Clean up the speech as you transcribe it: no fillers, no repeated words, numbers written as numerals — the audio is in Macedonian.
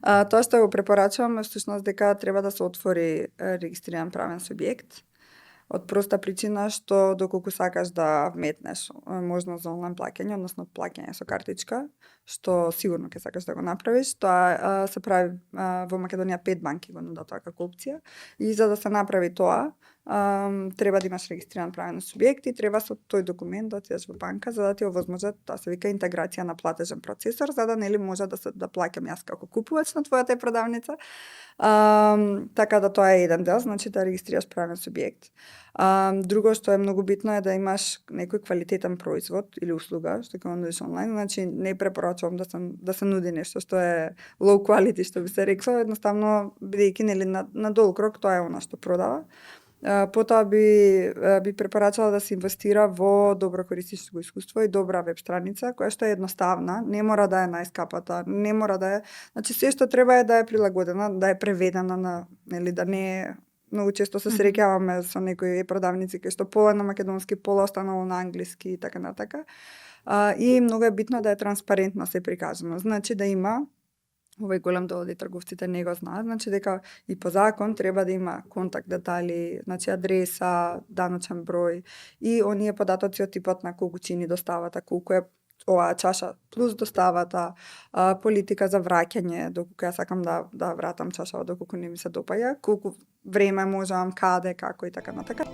Тоа што го препорачувам е всушност дека треба да се отвори регистриран правен субјект. Од проста причина што доколку сакаш да вметнеш можност за онлайн плаќање, односно плаќање со картичка, што сигурно ќе сакаш да го направиш, тоа се прави во Македонија 5 банки го нудат тоа како опција и за да се направи тоа треба да имаш регистриран правен субјект и треба со тој документ да отидеш во банка за да ти овозможат, тоа се вика интеграција на платежен процесор, за да нели може да плаќам јас како купувач на твојата продавница. Така да тоа е еден дел, значи да регистрираш правен субјект. Друго што е многу битно е да имаш некој квалитетен производ или услуга што ќе нудиш онлайн, значи не препорачувам да се нуди нешто што е low quality што би се рекло, едноставно бидејќи нели на долг рок тоа е она што продава. Потоа би препорачала да се инвестира во добро користичко искуство и добра веб страница која што е едноставна, не мора да е најскапата, не мора да е, значи се што треба е да е прилагодена, да е преведена на, нели да не е. Многу често се среќаваме со некои продавници кои што пола на македонски, пола останало на англиски и така натака. И многу е битно да е транспарентно се прикажано. Значи да има, овој голем дел од трговците не го знаат, значи дека и по закон треба да има контакт детали, значи адреса, даночен број и оние податоци од типот на колку чини доставата, колку е оваа чаша плюс доставата, политика за враќање, доколку ја сакам да вратам чашава доколку не ми се допаѓа, колку време можам, каде, како и така натака.